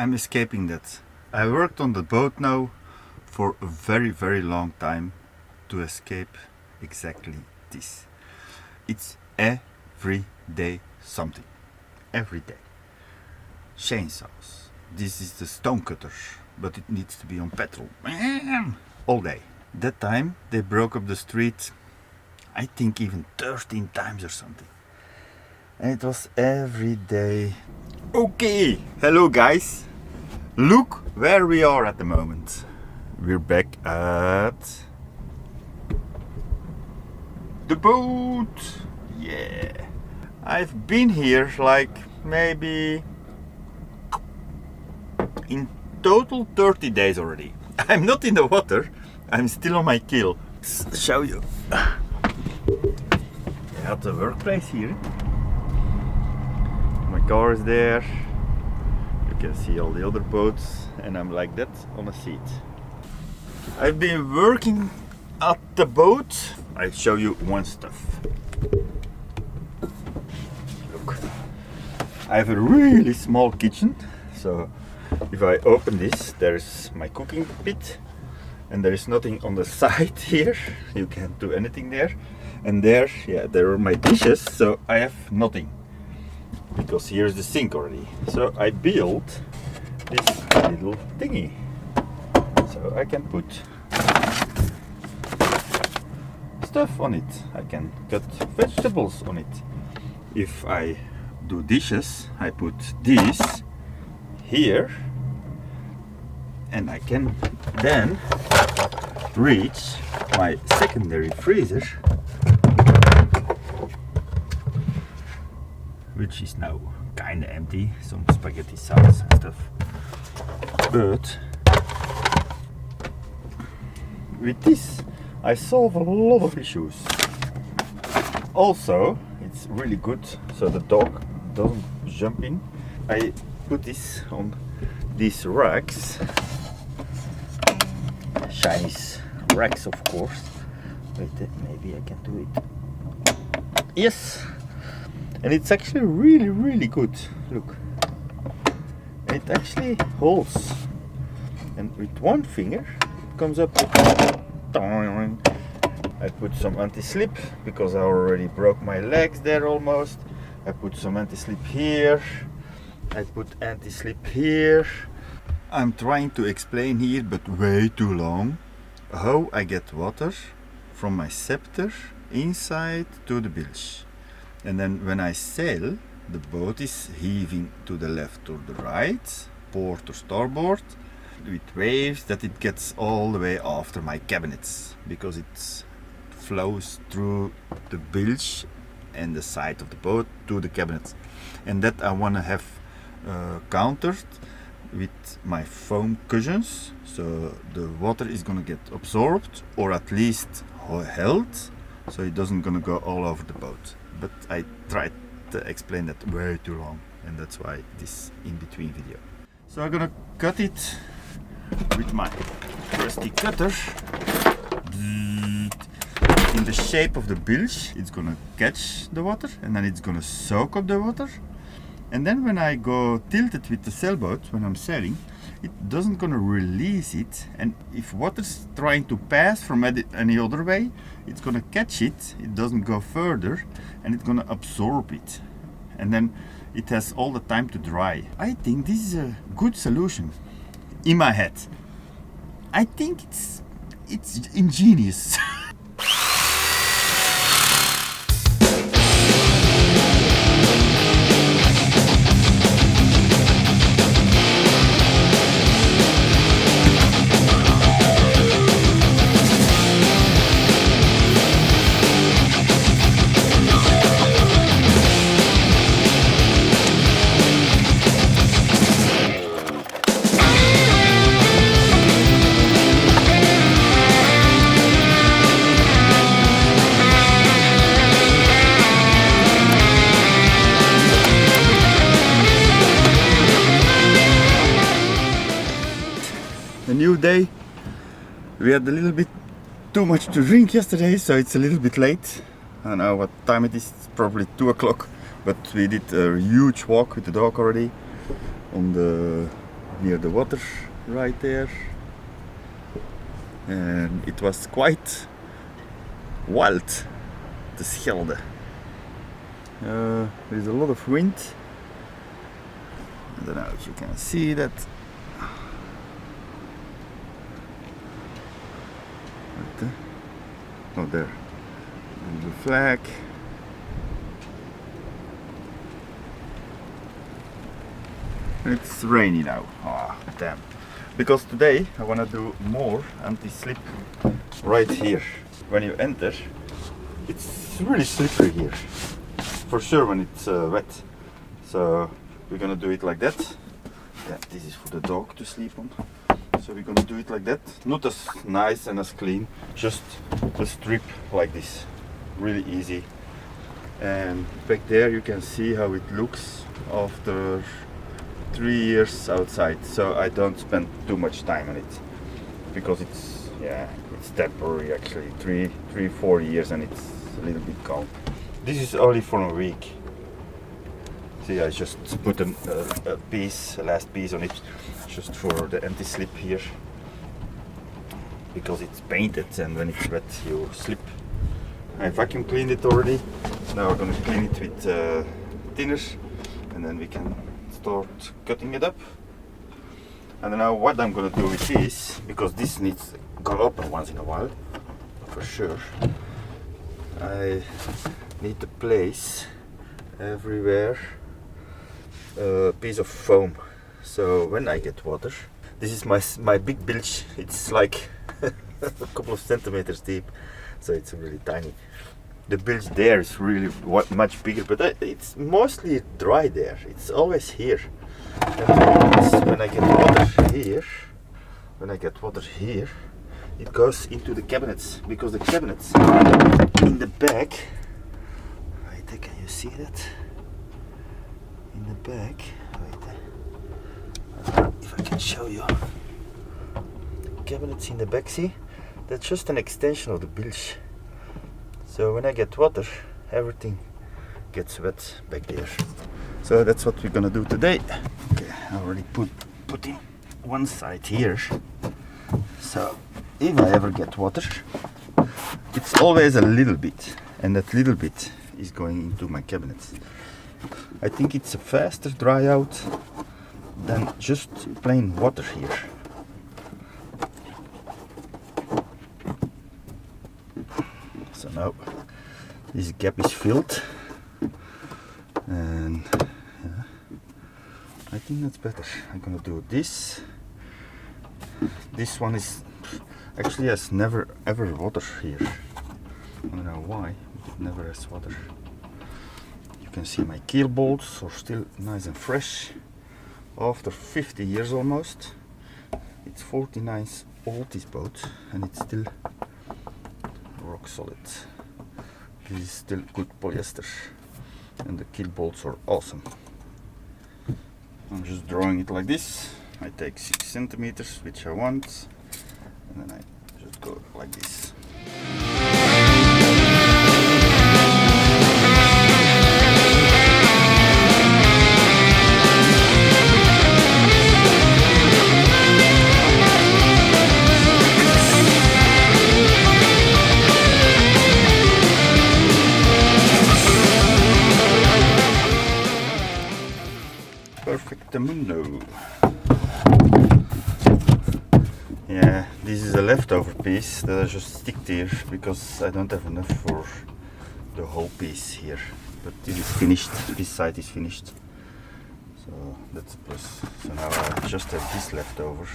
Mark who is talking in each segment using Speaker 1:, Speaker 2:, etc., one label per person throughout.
Speaker 1: I'm escaping that. I worked on the boat now for a very long time to escape exactly this. It's every day something. Every day. Chainsaws. This is the stone cutter, but it needs to be on petrol. All day. That time they broke up the street, I think even 13 times or something. And it was every day. Okay, hello guys. Look where we are at the moment. We're back at the boat. Yeah. I've been here like maybe in total 30 days already. I'm not in the water. I'm still on my keel. Let's show you. I have the workplace here. My car is there. You can see all the other boats, and I'm like that on a seat. I've been working at the boat. I'll show you one stuff. Look, I have a really small kitchen, so if I open this, there's my cooking pit, and there is nothing on the side here. You can't do anything there. And there, yeah, there are my dishes, so I have nothing. Because here's the sink already. So I built this little thingy. So I can put stuff on it. I can cut vegetables on it. If I do dishes, I put this here. And I can then reach my secondary freezer, which is now kinda empty, some spaghetti sauce and stuff. But with this I solve a lot of issues. Also, it's really good so the dog doesn't jump in. I put this on these racks, Chinese racks of course. Wait, maybe I can do it. Yes! And it's actually really good. Look. It actually holds. And with one finger it comes up. I put some anti-slip because I already broke my legs there almost. I put some anti-slip here. I put anti-slip here. I'm trying to explain here, but way too long, how I get water from my scepter inside to the bilge. And then when I sail, the boat is heaving to the left or the right, port or starboard, with waves that it gets all the way after my cabinets, because it flows through the bilge and the side of the boat to the cabinets. And that I want to have countered with my foam cushions, so the water is gonna get absorbed or at least held, so it doesn't gonna go all over the boat. But I tried to explain that way too long, and that's why this in-between video. So I'm gonna cut it with my trusty cutter in the shape of the bilge. It's gonna catch the water and then it's gonna soak up the water. And then when I go tilt it with the sailboat, when I'm sailing, it doesn't gonna release it. And if water's trying to pass from any other way, it's gonna catch it, it doesn't go further, and it's gonna absorb it. And then it has all the time to dry. I think this is a good solution in my head. I think it's ingenious. A new day. We had a little bit too much to drink yesterday, so it's a little bit late. I don't know what time it is, it's probably 2 o'clock, but we did a huge walk with the dog already on the near the water right there, and it was quite wild, the Schelde. There's a lot of wind. I don't know if you can see that. Oh, there. And the flag. It's rainy now. Ah, damn. Because today I want to do more anti-slip right here. When you enter, it's really slippery here. For sure when it's wet. So we're gonna do it like that. Yeah, this is for the dog to sleep on. So we're gonna do it like that. Not as nice and as clean, just a strip like this. Really easy. And back there you can see how it looks after 3 years outside. So I don't spend too much time on it because it's temporary actually. 4 years and it's a little bit gone. This is only for a week. See, I just put a last piece on it, just for the anti-slip here, because it's painted and when it's wet you slip. I vacuum cleaned it already. Now we're gonna clean it with thinner, and then we can start cutting it up. And now what I'm gonna do with this, because this needs to go open once in a while, for sure. I need to place everywhere a piece of foam. So when I get water, this is my big bilge. It's like a couple of centimeters deep, so it's really tiny. The bilge there is really much bigger, but it's mostly dry there. It's always here. And when I get water here, it goes into the cabinets, because the cabinets in the back. Wait, can you see that? In the back, wait, if I can show you. Cabinets in the back, see? That's just an extension of the bilge. So when I get water, everything gets wet back there. So that's what we're gonna do today. Okay, I already put in one side here. So if I ever get water, it's always a little bit, and that little bit is going into my cabinets. I think it's a faster dry out than just plain water here. So now this gap is filled, and yeah, I think that's better. I'm gonna do this. This one is actually has never ever water here. I don't know why, but it never has water. You can see my keel bolts are still nice and fresh after 50 years almost. It's 49 old, this boat, and it's still rock solid. This is still good polyester, and the keel bolts are awesome. I'm just drawing it like this. I take 6 centimeters, which I want, and then I just go like this. Perfectamundo. Yeah, this is a leftover piece that I just stick here because I don't have enough for the whole piece here. But this is finished, this side is finished. So that's a plus. So now I just have this leftover.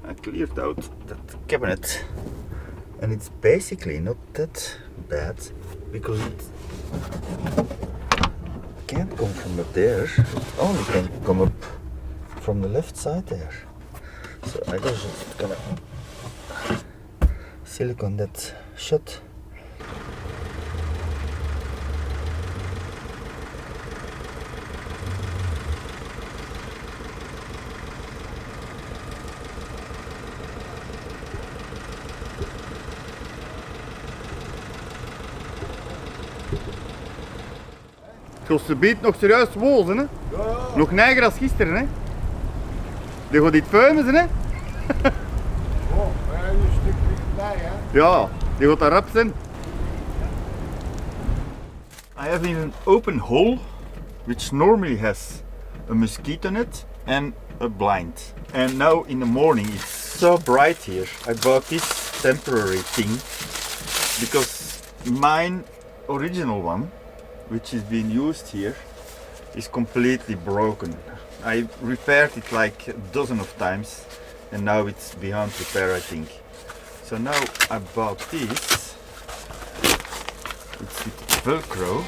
Speaker 1: I cleared out that cabinet, and it's basically not that bad because it can't come from up there, it only can come up from the left side there. So I just gonna silicone that shut. Het kost de beet nog serieus wol, hè? Ja. Nog neiger als gisteren, hè? Die gaat iets filmen, hè?
Speaker 2: Oh, we hebben een stuk dichterbij, hè?
Speaker 1: Ja, die gaat daarop zijn. I have an open hole which normally has a mosquito net and a blind. And now in the morning it's so bright here. I bought this temporary thing because mine original one, which is being used here, is completely broken. I repaired it like a dozen of times and now it's beyond repair, I think. So now I bought this. It's with Velcro.